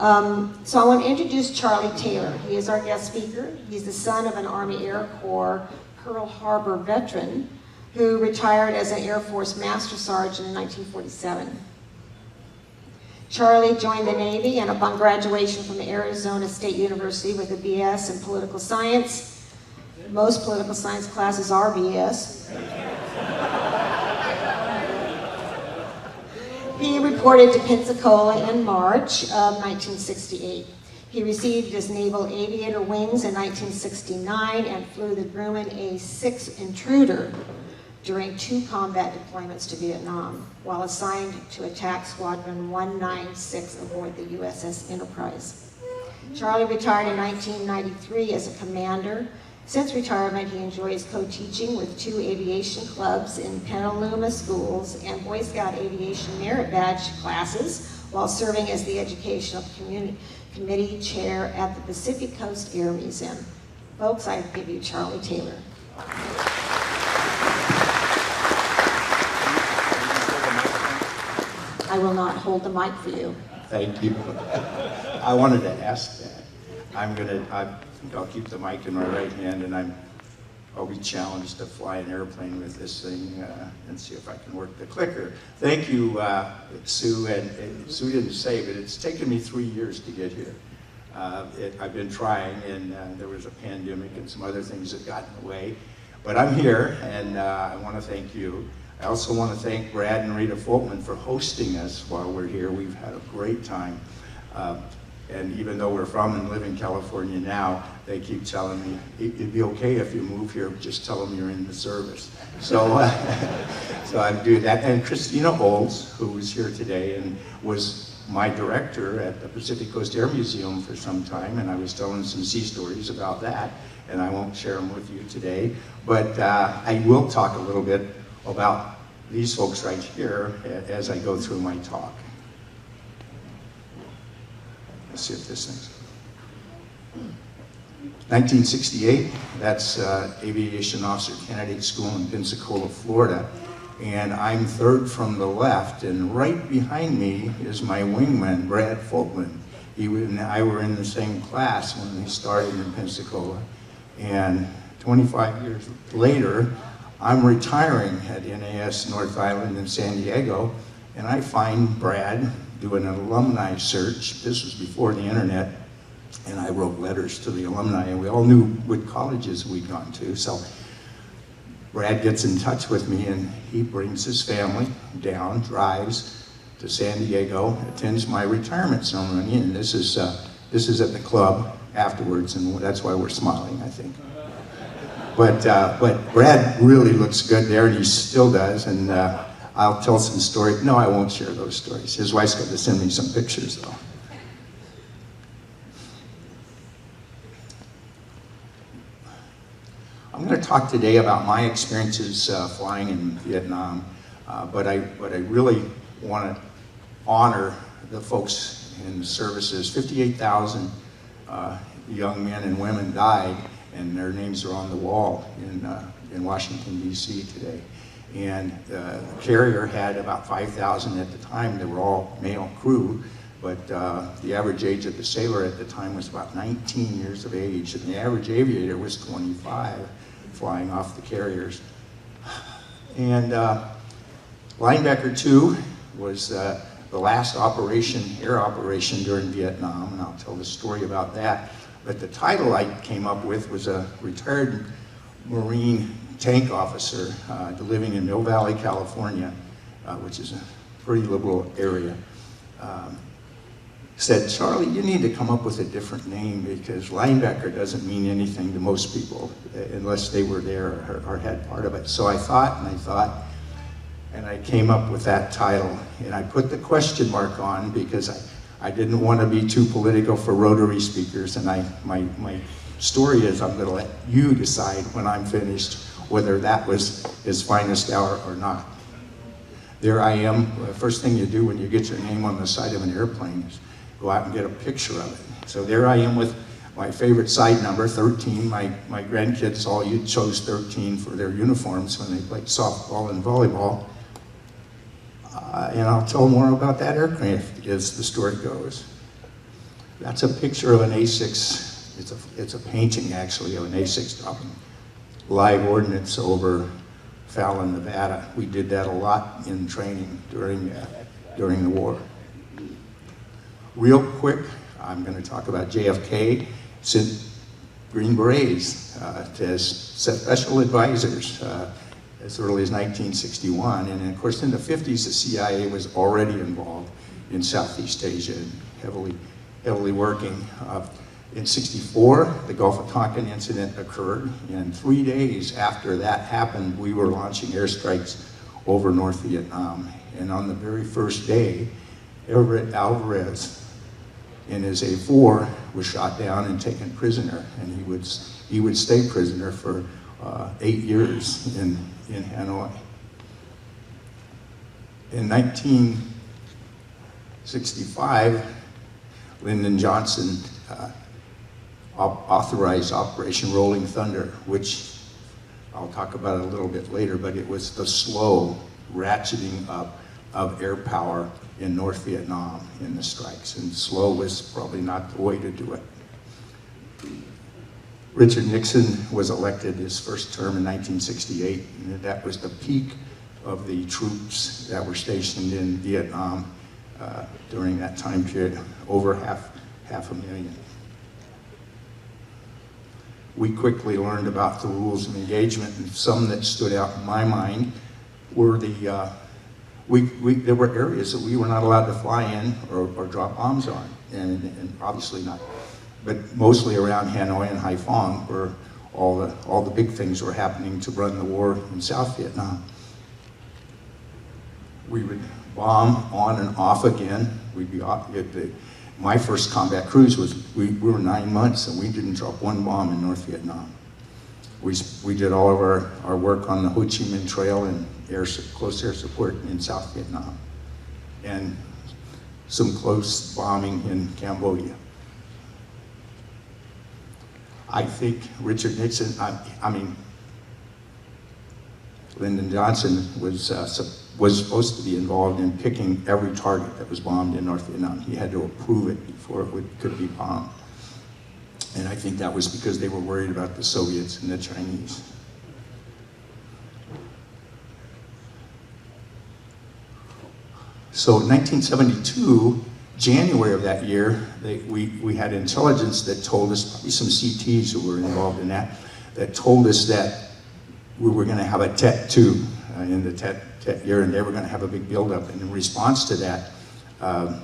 So I want to introduce Charlie Taylor. He is our guest speaker. He's the son of an Army Air Corps Pearl Harbor veteran who retired as an Air Force Master Sergeant in 1947. Charlie joined the Navy, and upon graduation from Arizona State University with a BS in political science, most political science classes are BS, he reported to Pensacola in March of 1968. He received his Naval Aviator wings in 1969 and flew the Grumman A-6 Intruder during 2 combat deployments to Vietnam, while assigned to Attack Squadron 196 aboard the USS Enterprise. Charlie retired in 1993 as a commander. Since retirement, he enjoys co-teaching with 2 aviation clubs in Petaluma schools and Boy Scout Aviation Merit Badge classes, while serving as the Educational Committee Chair at the Pacific Coast Air Museum. Folks, I give you Charlie Taylor. I will not hold the mic for you. Thank you. I wanted to ask that. I'll keep the mic in my right hand, and I'll be challenged to fly an airplane with this thing and see if I can work the clicker. Thank you, Sue. And Sue didn't say, but it's taken me 3 years to get here. I've been trying, and there was a pandemic and some other things that got in the way. But I'm here, and I want to thank you. I also want to thank Brad and Rita Foltman for hosting us while we're here. We've had a great time. And even though we're from and live in California now, they keep telling me, it'd be okay if you move here, just tell them you're in the service. So, so I do that. And Christina Olds, who was here today and was my director at the Pacific Coast Air Museum for some time, and I was telling some sea stories about that, and I won't share them with you today. But I will talk a little bit about these folks right here as I go through my talk. Let's see if this thing's... 1968, that's Aviation Officer Candidate School in Pensacola, Florida. And I'm third from the left, and right behind me is my wingman, Brad Foltman. He and I were in the same class when we started in Pensacola. And 25 years later, I'm retiring at NAS North Island in San Diego, and I find Brad doing an alumni search. This was before the internet, and I wrote letters to the alumni, and we all knew what colleges we'd gone to. So Brad gets in touch with me, and he brings his family down, drives to San Diego, attends my retirement ceremony, and this is at the club afterwards, and that's why we're smiling, I think. But Brad really looks good there, and he still does, and I'll tell some stories. No, I won't share those stories. His wife's got to send me some pictures, though. I'm going to talk today about my experiences flying in Vietnam, but I really want to honor the folks in the services. 58,000 young men and women died, and their names are on the wall in Washington, D.C. today. And the carrier had about 5,000 at the time. They were all male crew, but the average age of the sailor at the time was about 19 years of age, and the average aviator was 25, flying off the carriers. And Linebacker 2 was the last air operation during Vietnam, and I'll tell the story about that. But the title I came up with was a retired Marine tank officer living in Mill Valley, California, which is a pretty liberal area, said, "Charlie, you need to come up with a different name because linebacker doesn't mean anything to most people unless they were there or had part of it." So I thought, and I came up with that title, and I put the question mark on because I didn't want to be too political for Rotary speakers, and my story is I'm going to let you decide when I'm finished whether that was his finest hour or not. There I am. The first thing you do when you get your name on the side of an airplane is go out and get a picture of it. So there I am with my favorite side number, 13. My grandkids all chose 13 for their uniforms when they played softball and volleyball. And I'll tell more about that aircraft as the story goes. That's a picture of an A6. It's a painting, actually, of an A6 dropping live ordnance over Fallon, Nevada. We did that a lot in training during the war. Real quick, I'm going to talk about JFK. Sent Green Berets as special advisors as early as 1961. And of course, in the 50s, the CIA was already involved in Southeast Asia and heavily working. In '64, the Gulf of Tonkin incident occurred, and 3 days after that happened, we were launching airstrikes over North Vietnam. And on the very first day, Everett Alvarez in his A4 was shot down and taken prisoner, and he would stay prisoner for 8 years in Hanoi. In 1965, Lyndon Johnson authorized Operation Rolling Thunder, which I'll talk about a little bit later, but it was the slow ratcheting up of air power in North Vietnam in the strikes, and slow was probably not the way to do it. Richard Nixon was elected his first term in 1968, and that was the peak of the troops that were stationed in Vietnam during that time period, over half a million. We quickly learned about the rules of engagement, and some that stood out in my mind were there were areas that we were not allowed to fly in or drop bombs on, and obviously not, but mostly around Hanoi and Haiphong, where all the big things were happening to run the war in South Vietnam. We would bomb on and off again. We'd be off. My first combat cruise was, we were 9 months and we didn't drop one bomb in North Vietnam. We did all of our work on the Ho Chi Minh Trail and close air support in South Vietnam, and some close bombing in Cambodia. I think Richard Nixon, Lyndon Johnson was supposed to be involved in picking every target that was bombed in North Vietnam. He had to approve it before it could be bombed. And I think that was because they were worried about the Soviets and the Chinese. So in 1972, January of that year, we had intelligence that told us, probably some CTs who were involved in that told us that we were going to have a Tet 2 in the Tet year, and they were going to have a big buildup. And in response to that, our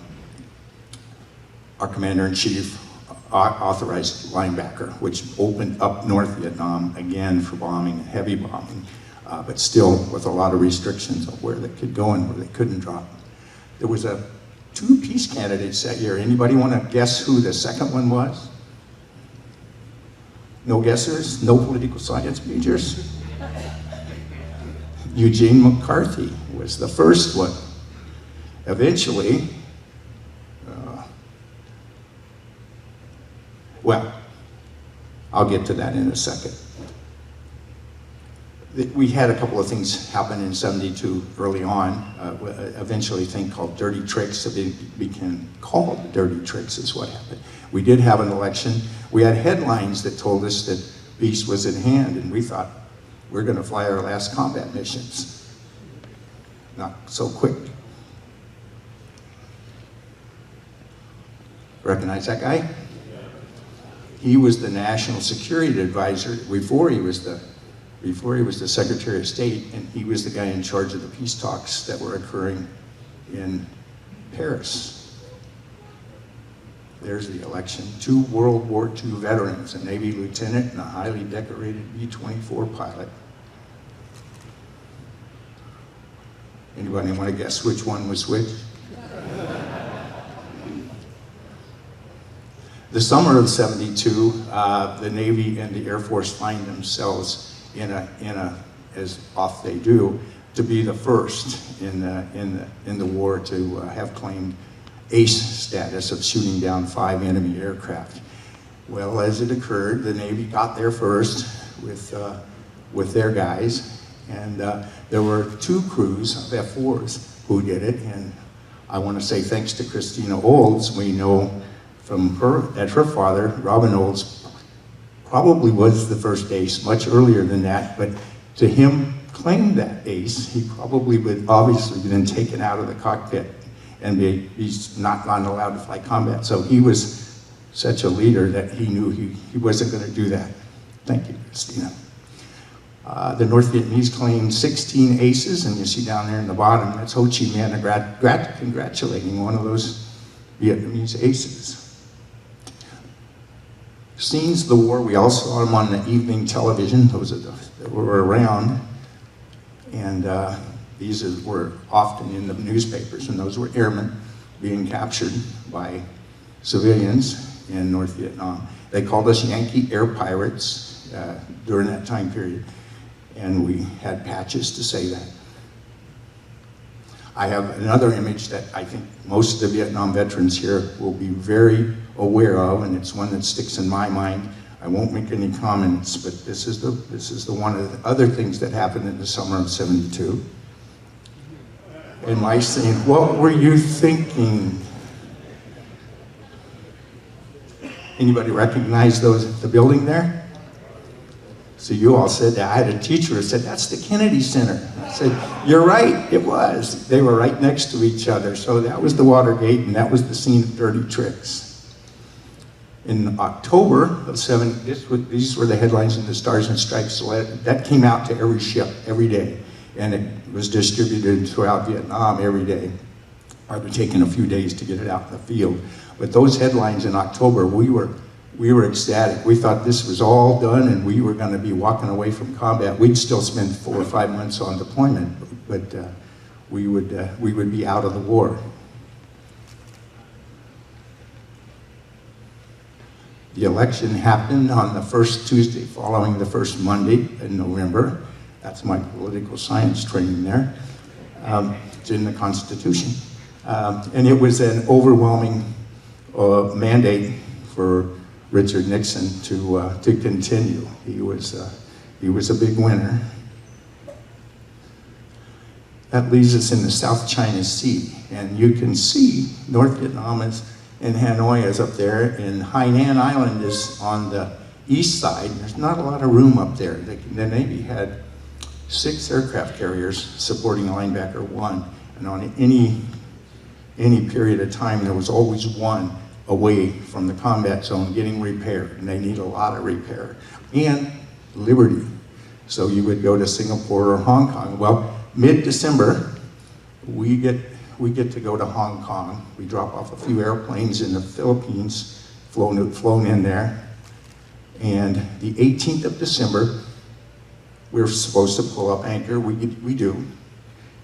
commander-in-chief authorized linebacker, which opened up North Vietnam again for bombing, heavy bombing, but still with a lot of restrictions of where they could go and where they couldn't drop. There was two peace candidates that year. Anybody want to guess who the second one was? No guessers? No political science majors? Eugene McCarthy was the first one. Eventually, well, I'll get to that in a second. We had a couple of things happen in '72 early on. Eventually, a thing called dirty tricks, it became called dirty tricks is what happened. We did have an election. We had headlines that told us that peace was at hand, and we thought, we're going to fly our last combat missions. Not so quick. Recognize that guy? He was the national security advisor before he was the Secretary of State, and he was the guy in charge of the peace talks that were occurring in Paris. There's the election. 2 World War II veterans, a Navy lieutenant and a highly decorated B-24 pilot. Anybody want to guess which one was which? The summer of '72, the Navy and the Air Force find themselves as oft they do, to be the first in the war to have claimed ace status of shooting down 5 enemy aircraft. Well, as it occurred, the Navy got there first with their guys, and there were 2 crews of F-4s who did it, and I want to say thanks to Christina Olds, we know from her, that her father, Robin Olds, probably was the first ace, much earlier than that, but to him claim that ace, he probably would obviously been taken out of the cockpit and he's not allowed to fly combat. So he was such a leader that he knew he wasn't going to do that. Thank you, Christina. The North Vietnamese claimed 16 aces, and you see down there in the bottom, that's Ho Chi Minh congratulating one of those Vietnamese aces. Scenes of the war, we all saw them on the evening television, those are that were around, and these were often in the newspapers, and those were airmen being captured by civilians in North Vietnam. They called us Yankee air pirates during that time period, and we had patches to say that. I have another image that I think most of the Vietnam veterans here will be very aware of, and it's one that sticks in my mind. I won't make any comments, but this is the one of the other things that happened in the summer of '72. And my saying, what were you thinking? Anybody recognize the building there? So you all said that. I had a teacher who said, that's the Kennedy Center. I said, you're right, it was. They were right next to each other. So that was the Watergate, and that was the scene of Dirty Tricks. In October of these were the headlines in the Stars and Stripes. So that came out to every ship, every day. And it was distributed throughout Vietnam every day. It would take a few days to get it out in the field. But those headlines in October, we were ecstatic. We thought this was all done and we were going to be walking away from combat. We'd still spend 4 or 5 months on deployment, but we would be out of the war. The election happened on the first Tuesday following the first Monday in November. That's my political science training there. It's in the Constitution. And it was an overwhelming mandate for Richard Nixon to continue. He was a big winner. That leaves us in the South China Sea, and you can see North Vietnam and Hanoi is up there, and Hainan Island is on the east side. There's not a lot of room up there. The Navy had 6 aircraft carriers supporting Linebacker 1, and on any period of time there was always one away from the combat zone getting repaired, and they need a lot of repair. And Liberty. So you would go to Singapore or Hong Kong. Well, mid-December, we get to go to Hong Kong. We drop off a few airplanes in the Philippines, flown in there. And the 18th of December, we're supposed to pull up anchor. We do.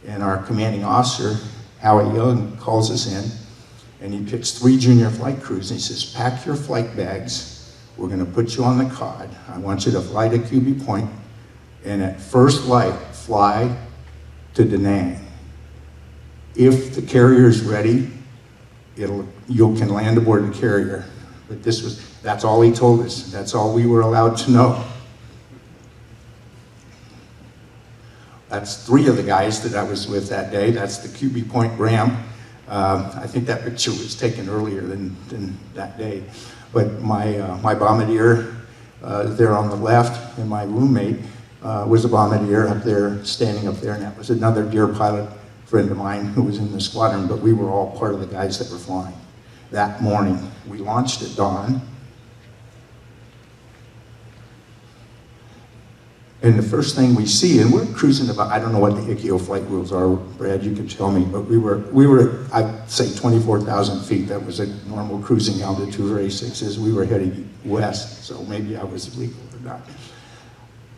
And our commanding officer, Howie Young, calls us in, and he picks 3 junior flight crews, and he says, pack your flight bags. We're going to put you on the cod. I want you to fly to QB Point, and at first light, fly to Da Nang. If the carrier is ready, you can land aboard the carrier. But that's all he told us. That's all we were allowed to know. That's 3 of the guys that I was with that day. That's the QB Point ramp. I think that picture was taken earlier than that day. But my bombardier there on the left, and my roommate was a bombardier up there, standing up there, and that was another dear pilot friend of mine who was in the squadron, but we were all part of the guys that were flying. That morning, we launched at dawn. And the first thing we see, and we're cruising about, I don't know what the ICAO flight rules are, Brad, you can tell me, but we were I'd say 24,000 feet. That was a normal cruising altitude for A6s. We were heading west, so maybe I was illegal or not.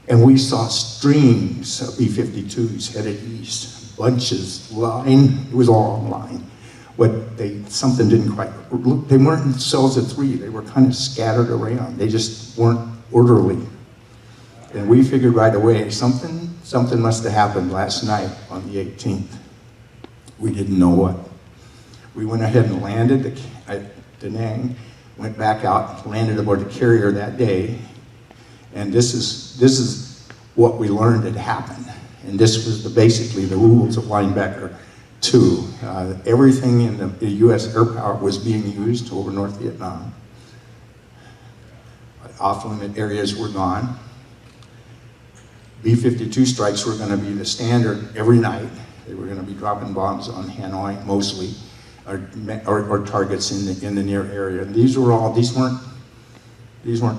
And we saw streams of B-52s headed east, bunches, line, it was all in line. But something didn't quite, they weren't in cells of 3, they were kind of scattered around. They just weren't orderly. And we figured right away, something must have happened last night on the 18th. We didn't know what. We went ahead and landed at Da Nang, went back out, landed aboard the carrier that day, and this is what we learned had happened. And this was basically the rules of Linebacker II. Everything in the U.S. air power was being used over North Vietnam. Off-limit areas were gone. B-52 strikes were going to be the standard every night. They were going to be dropping bombs on Hanoi mostly, or targets in the near area. And these weren't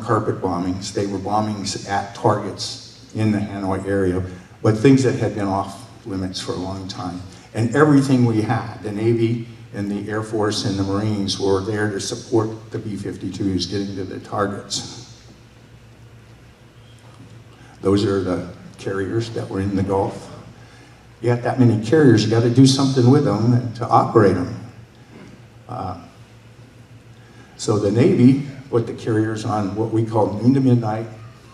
carpet bombings. They were bombings at targets in the Hanoi area, but things that had been off limits for a long time. And everything we had, the Navy and the Air Force and the Marines, were there to support the B-52s getting to the targets. Those are the carriers that were in the Gulf. You got that many carriers, you got to do something with them to operate them. So the Navy put the carriers on what we call noon to midnight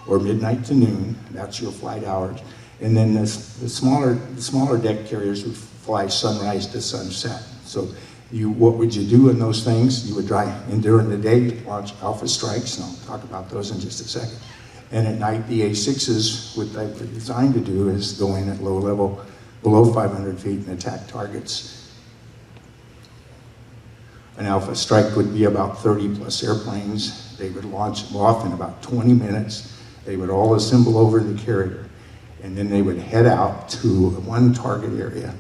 or midnight to noon. That's your flight hours. And then the smaller deck carriers would fly sunrise to sunset. So what would you do in those things? You would and during the day, you'd launch alpha strikes, and I'll talk about those in just a second. And at night, the A6s, what they were designed to do is go in at low level, below 500 feet, and attack targets. An alpha strike would be about 30 plus airplanes. They would launch them off in about 20 minutes. They would all assemble over the carrier, and then they would head out to one target area.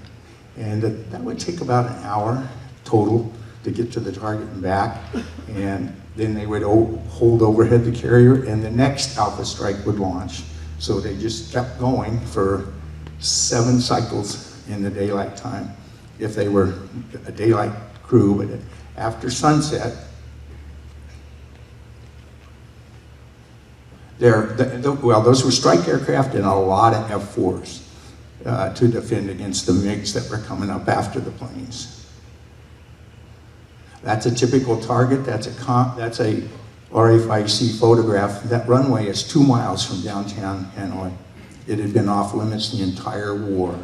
And that would take about an hour total to get to the target and back. And then they would hold overhead the carrier, and the next alpha strike would launch. So they just kept going for 7 cycles in the daylight time, if they were a daylight crew. But after sunset, those were strike aircraft and a lot of F-4s to defend against the MiGs that were coming up after the planes. That's a typical target. That's a RFIC photograph. That runway is 2 miles from downtown Hanoi. It had been off limits the entire war.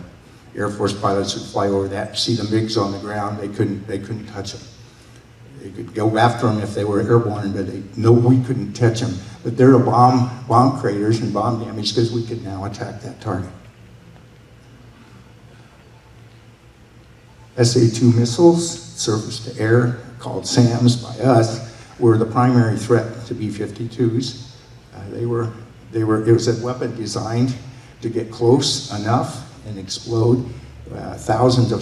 Air Force pilots would fly over that, see the MiGs on the ground. They couldn't touch them. They could go after them if they were airborne, but we couldn't touch them. But there are bomb craters and bomb damage because we could now attack that target. SA-2 missiles, surface to air, called SAMs by us, were the primary threat to B-52s. It was a weapon designed to get close enough and explode. Thousands of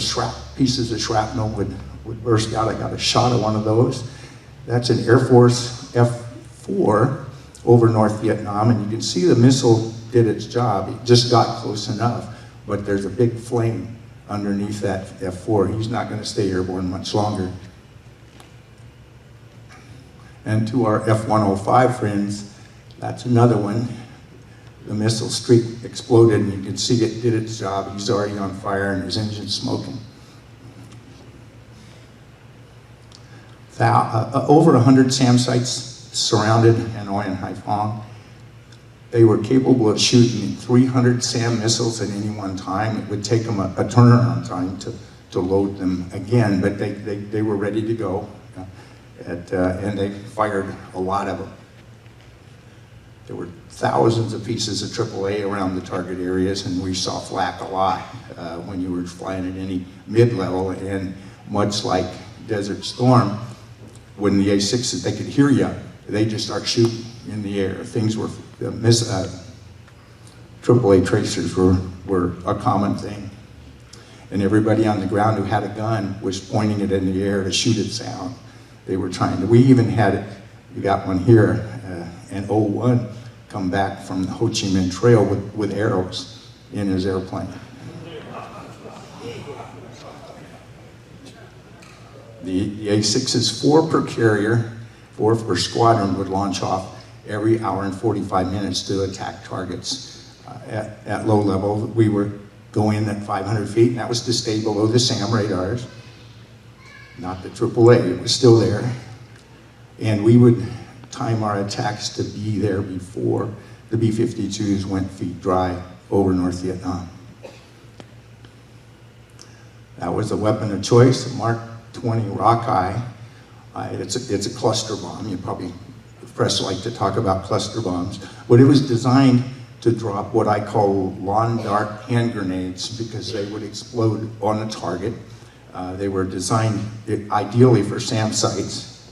pieces of shrapnel would burst out. I got a shot of one of those. That's an Air Force F-4 over North Vietnam, and you can see the missile did its job. It just got close enough, but there's a big flame underneath that F-4. He's not going to stay airborne much longer. And to our F-105 friends, that's another one. The missile streak exploded, and you can see it did its job. He's already on fire, and his engine's smoking. Over 100 SAM sites surrounded Hanoi and Haiphong. They were capable of shooting 300 SAM missiles at any one time. It would take them a turnaround time to load them again, but they were ready to go. And they fired a lot of them. There were thousands of pieces of AAA around the target areas, and we saw flak a lot when you were flying at any mid-level. And much like Desert Storm, when the A6s, they could hear you, they just start shooting in the air. Things were, AAA tracers were a common thing. And everybody on the ground who had a gun was pointing it in the air to shoot it down. They were trying to, we even had, we got one here, an O-1 come back from the Ho Chi Minh Trail with arrows in his airplane. The A6 is 4 per carrier, 4 per squadron would launch off every hour and 45 minutes to attack targets. At low level, we were going at 500 feet, and that was to stay below the SAM radars. Not the AAA, it was still there. And we would time our attacks to be there before the B-52s went feet dry over North Vietnam. That was a weapon of choice, the Mark 20 Rockeye. It's a cluster bomb. You probably, the press like to talk about cluster bombs. But it was designed to drop what I call lawn dart hand grenades, because they would explode on a target They were designed ideally for SAM sites.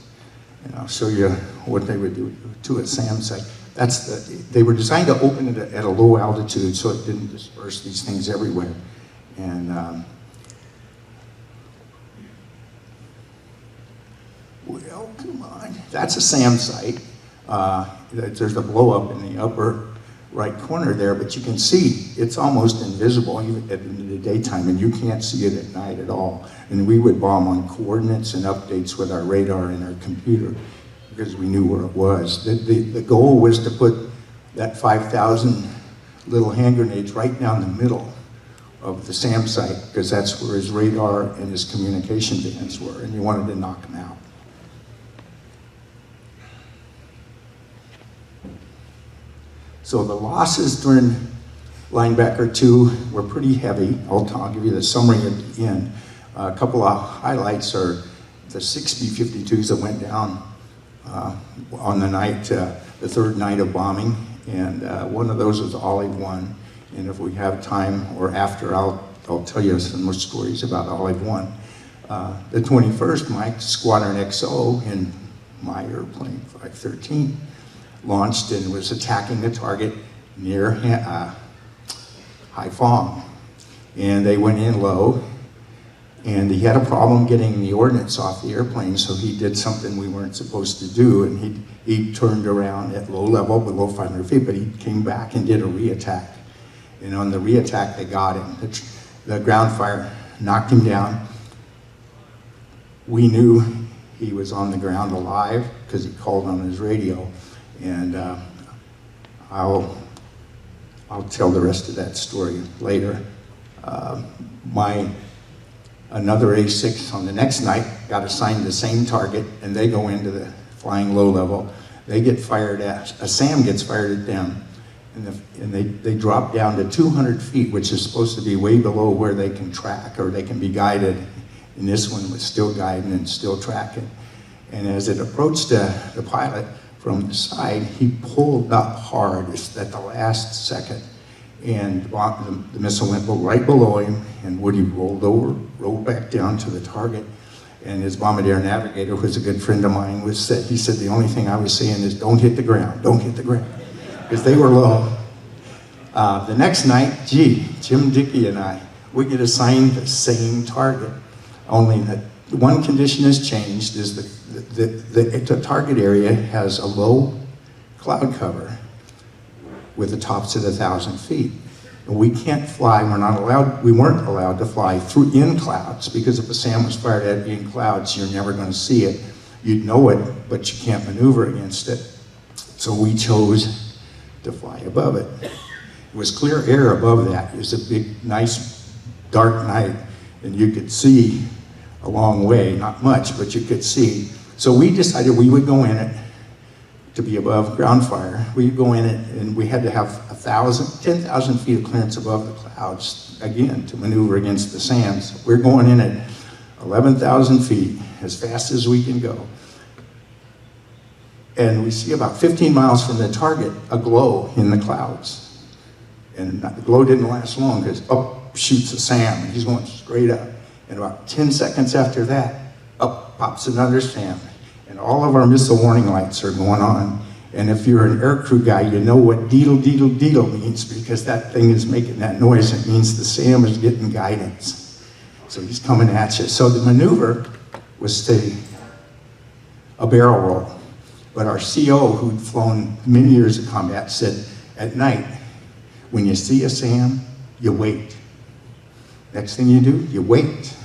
And I'll show you what they would do to a SAM site. They were designed to open it at a low altitude so it didn't disperse these things everywhere. And well, come on. That's a SAM site. There's a blow up in the upper right corner there, but you can see it's almost invisible even in the daytime, and you can't see it at night at all. And we would bomb on coordinates and updates with our radar and our computer because we knew where it was. The goal was to put that 5,000 little hand grenades right down the middle of the SAM site because that's where his radar and his communication bands were, and you wanted to knock them out. So the losses during Linebacker 2 were pretty heavy. I'll give you the summary at the end. A couple of highlights are the 6 B-52s that went down on the night, the third night of bombing, and one of those was Olive 1. And if we have time or after, I'll tell you some more stories about Olive 1. The 21st, Mike, Squadron XO in my airplane 513, launched and was attacking the target near Haiphong. And they went in low, and he had a problem getting the ordnance off the airplane, so he did something we weren't supposed to do, and he turned around at low level, below 500 feet, but he came back and did a re-attack. And on the re-attack, they got him. The ground fire knocked him down. We knew he was on the ground alive because he called on his radio. And I'll tell the rest of that story later. Another A6 on the next night got assigned the same target, and they go into the flying low level. They get fired at, a SAM gets fired at them, and they drop down to 200 feet, which is supposed to be way below where they can track or they can be guided. And this one was still guiding and still tracking. And as it approached the pilot, from the side, he pulled up hard at the last second, and the missile went right below him, and Woody rolled back down to the target. And his bombardier navigator, who was a good friend of mine, he said, the only thing I was saying is, don't hit the ground, don't hit the ground, because they were low. The next night, Jim Dickey and we get assigned the same target, only that one condition has changed, is the target area has a low cloud cover with the tops at 1,000 feet. And we can't fly, we weren't allowed to fly in clouds, because if a SAM was fired at you in clouds, you're never going to see it. You'd know it, but you can't maneuver against it. So we chose to fly above it. It was clear air above that. It was a big, nice, dark night, and you could see a long way, not much, but you could see. So we decided we would go in it to be above ground fire. We'd go in it, and we had to have 10,000 feet of clearance above the clouds, again, to maneuver against the SAMs. We're going in at 11,000 feet, as fast as we can go. And we see about 15 miles from the target, a glow in the clouds. And the glow didn't last long, because up shoots a SAM, and he's going straight up. And about 10 seconds after that, up pops another SAM. And all of our missile warning lights are going on. And if you're an aircrew guy, you know what deedle, deedle, deedle means, because that thing is making that noise. It means the SAM is getting guidance. So he's coming at you. So the maneuver was a barrel roll. But our CO, who'd flown many years of combat, said, at night, when you see a SAM, you wait. Next thing you do, you wait.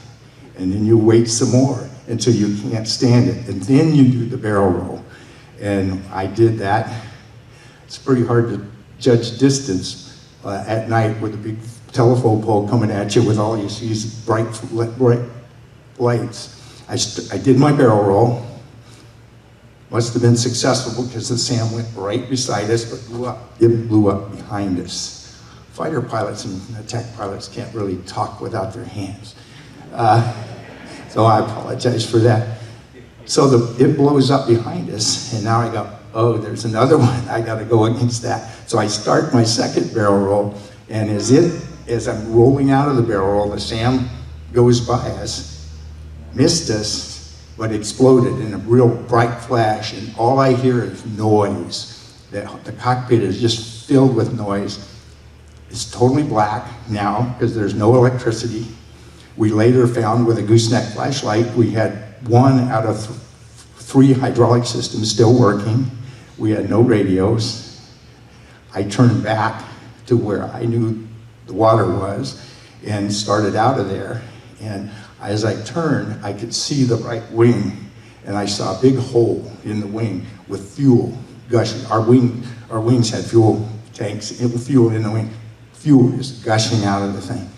And then you wait some more until you can't stand it. And then you do the barrel roll. And I did that. It's pretty hard to judge distance at night with a big telephone pole coming at you with all you see is bright lights. I did my barrel roll. Must have been successful because the SAM went right beside us, but it blew up behind us. Fighter pilots and attack pilots can't really talk without their hands. So I apologize for that. So it blows up behind us, and now I go, oh, there's another one. I got to go against that. So I start my second barrel roll, and as I'm rolling out of the barrel roll, the SAM goes by us, missed us, but exploded in a real bright flash, and all I hear is noise. The cockpit is just filled with noise. It's totally black now because there's no electricity. We later found with a gooseneck flashlight, we had 1 out of 3 hydraulic systems still working. We had no radios. I turned back to where I knew the water was and started out of there. And as I turned, I could see the right wing, and I saw a big hole in the wing with fuel gushing. Our wings had fuel tanks, fuel in the wing. Fuel is gushing out of the thing.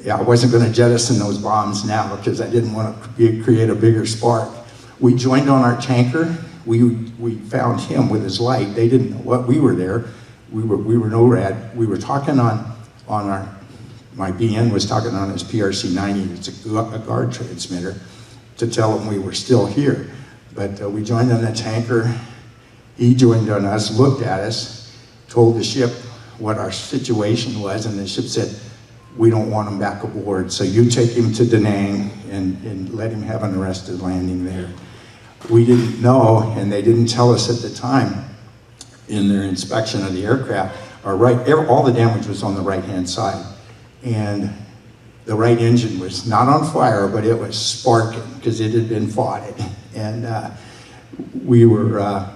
Yeah, I wasn't going to jettison those bombs now because I didn't want to create a bigger spark. We joined on our tanker. We found him with his light. They didn't know what we were there. We were NORAD. We were talking on my BN was talking on his PRC-90. It's a guard transmitter to tell him we were still here. But we joined on the tanker. He joined on us, looked at us, told the ship what our situation was, and the ship said, "We don't want him back aboard, so you take him to Da Nang and let him have an arrested landing there." We didn't know, and they didn't tell us at the time in their inspection of the aircraft, all the damage was on the right-hand side. And the right engine was not on fire, but it was sparking because it had been foughted. And we were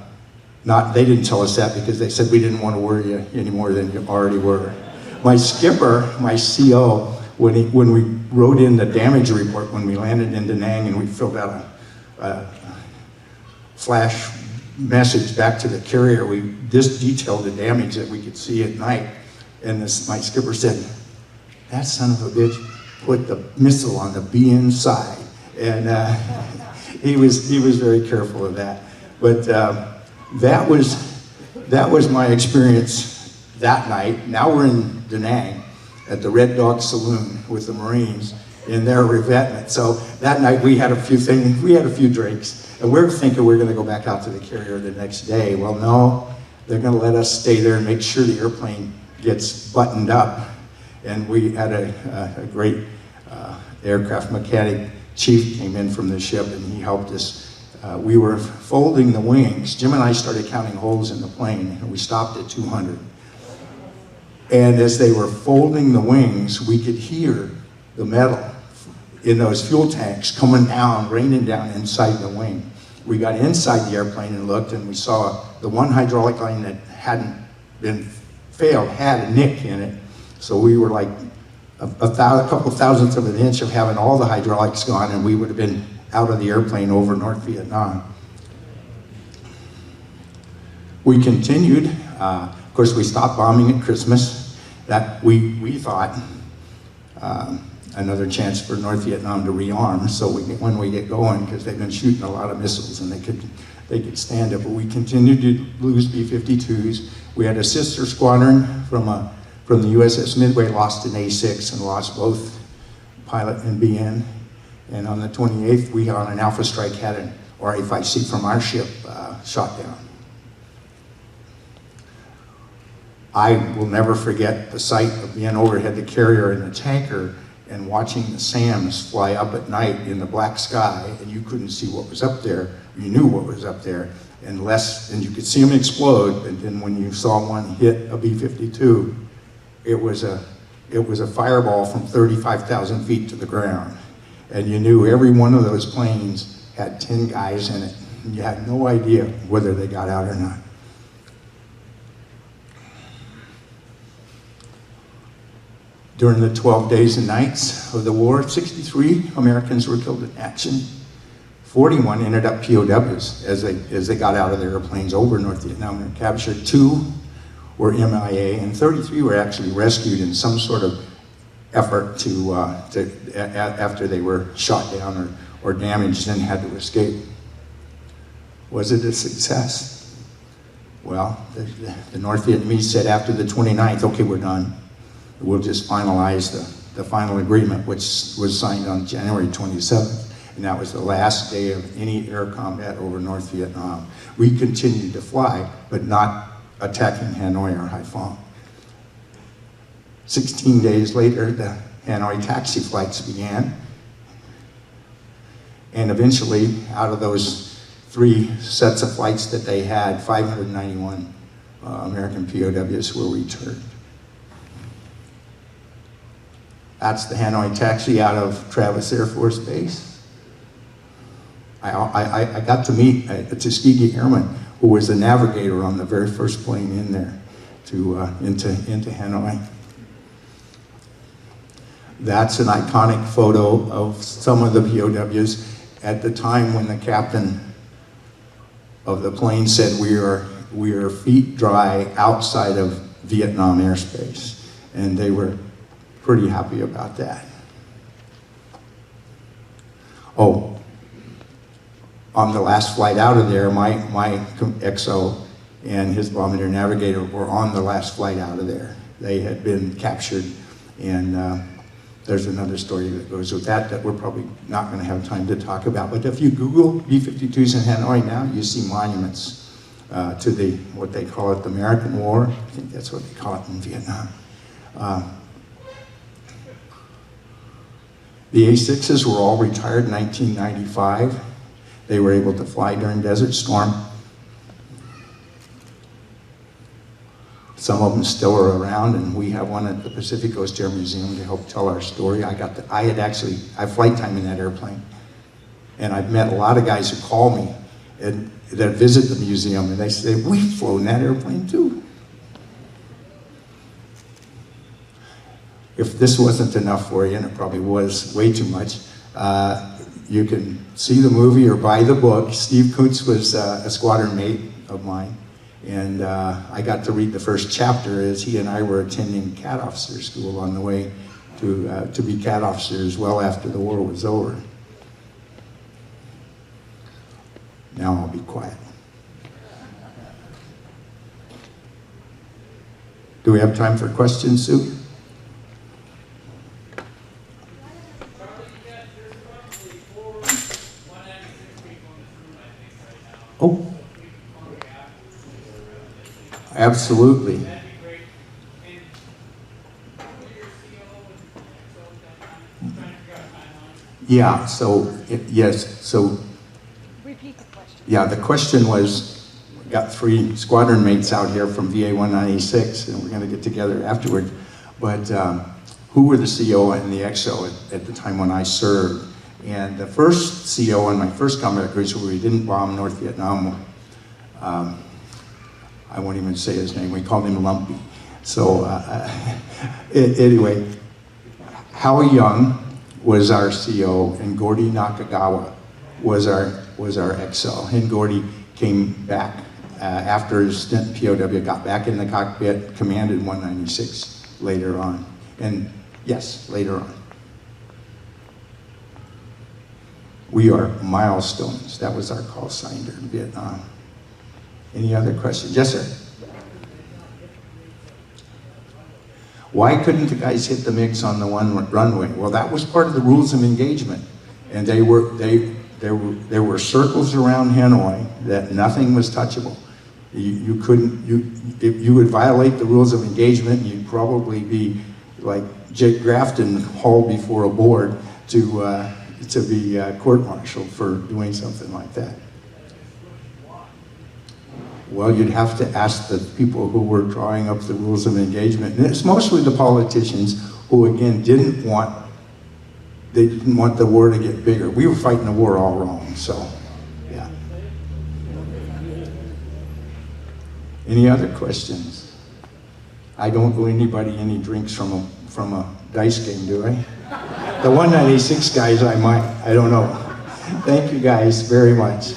they didn't tell us that because they said we didn't want to worry you any more than you already were. My skipper, my CO, when we wrote in the damage report when we landed in Da Nang and we filled out a flash message back to the carrier, we just detailed the damage that we could see at night. And my skipper said, "That son of a bitch put the missile on the BN side." And he was very careful of that. But that was my experience that night. Now we're in Da Nang at the Red Dog Saloon with the Marines in their revetment. So that night we had a few drinks, and we're thinking we're going to go back out to the carrier the next day. Well, no, they're going to let us stay there and make sure the airplane gets buttoned up. And we had a great aircraft mechanic chief came in from the ship, and he helped us. We were folding the wings. Jim and I started counting holes in the plane, and we stopped at 200. And as they were folding the wings, we could hear the metal in those fuel tanks coming down, raining down inside the wing. We got inside the airplane and looked, and we saw the one hydraulic line that hadn't been failed had a nick in it. So we were like a couple thousandths of an inch of having all the hydraulics gone, and we would have been out of the airplane over North Vietnam. We continued. Of course, we stopped bombing at Christmas. That we thought another chance for North Vietnam to rearm. So when we get going, because they've been shooting a lot of missiles and they could stand it. But we continued to lose B-52s. We had a sister squadron from the USS Midway, lost an A6 and lost both pilot and BN. And on the 28th, we on an Alpha Strike had an RA-5C from our ship shot down. I will never forget the sight of being overhead the carrier and the tanker and watching the SAMs fly up at night in the black sky, and you couldn't see what was up there. You knew what was up there, and you could see them explode. And then when you saw one hit a B-52, it was a fireball from 35,000 feet to the ground. And you knew every one of those planes had 10 guys in it. And you had no idea whether they got out or not. During the 12 days and nights of the war, 63 Americans were killed in action. 41 ended up POWs as they got out of their airplanes over North Vietnam and captured. 2 were MIA, and 33 were actually rescued in some sort of effort after they were shot down or damaged and had to escape. Was it a success? Well, the North Vietnamese said after the 29th, okay, we're done. We'll just finalize the final agreement, which was signed on January 27th. And that was the last day of any air combat over North Vietnam. We continued to fly, but not attacking Hanoi or Haiphong. 16 days later, the Hanoi taxi flights began. And eventually, out of those 3 sets of flights that they had, 591 American POWs were returned. That's the Hanoi taxi out of Travis Air Force Base. I got to meet a Tuskegee airman who was the navigator on the very first plane in there into Hanoi. That's an iconic photo of some of the POWs at the time when the captain of the plane said we are feet dry outside of Vietnam airspace, and they were pretty happy about that. Oh, on the last flight out of there, my XO and his bombardier navigator were on the last flight out of there. They had been captured, and there's another story that goes with that we're probably not going to have time to talk about. But if you Google B-52s in Hanoi now, you see monuments to what they call it, the American War. I think that's what they call it in Vietnam. The A6s were all retired in 1995. They were able to fly during Desert Storm. Some of them still are around, and we have one at the Pacific Coast Air Museum to help tell our story. I had flight time in that airplane. And I've met a lot of guys who call me and that visit the museum, and they say, we've flown that airplane too. If this wasn't enough for you, and it probably was way too much, you can see the movie or buy the book. Steve Kuntz was a squadron mate of mine, and I got to read the first chapter as he and I were attending CAT officer school on the way to be CAT officers well after the war was over. Now I'll be quiet. Do we have time for questions, Sue? Oh, absolutely. Yeah, so, yes, so. Repeat the question. Yeah, the question was, we got 3 squadron mates out here from VA 196, and we're going to get together afterward. But who were the CO and the XO at the time when I served? And the first CO on my first combat cruiser, where we didn't bomb North Vietnam, I won't even say his name, we called him Lumpy. So anyway, Howie Young was our CO, and Gordy Nakagawa was our XO. And Gordy came back after his stint in POW, got back in the cockpit, commanded 196 later on. And yes, later on. We are milestones. That was our call sign during Vietnam. Any other questions? Yes, sir. Why couldn't the guys hit the MiGs on the one runway? Well, that was part of the rules of engagement. And there were circles around Hanoi that nothing was touchable. If you would violate the rules of engagement, you'd probably be like Jake Grafton hauled before a board to be court-martialed for doing something like that. Well, you'd have to ask the people who were drawing up the rules of engagement. And it's mostly the politicians who, again, didn't want the war to get bigger. We were fighting the war all wrong, so, yeah. Any other questions? I don't owe anybody any drinks from a dice game, do I? The 196 guys, I might, I don't know. Thank you guys very much.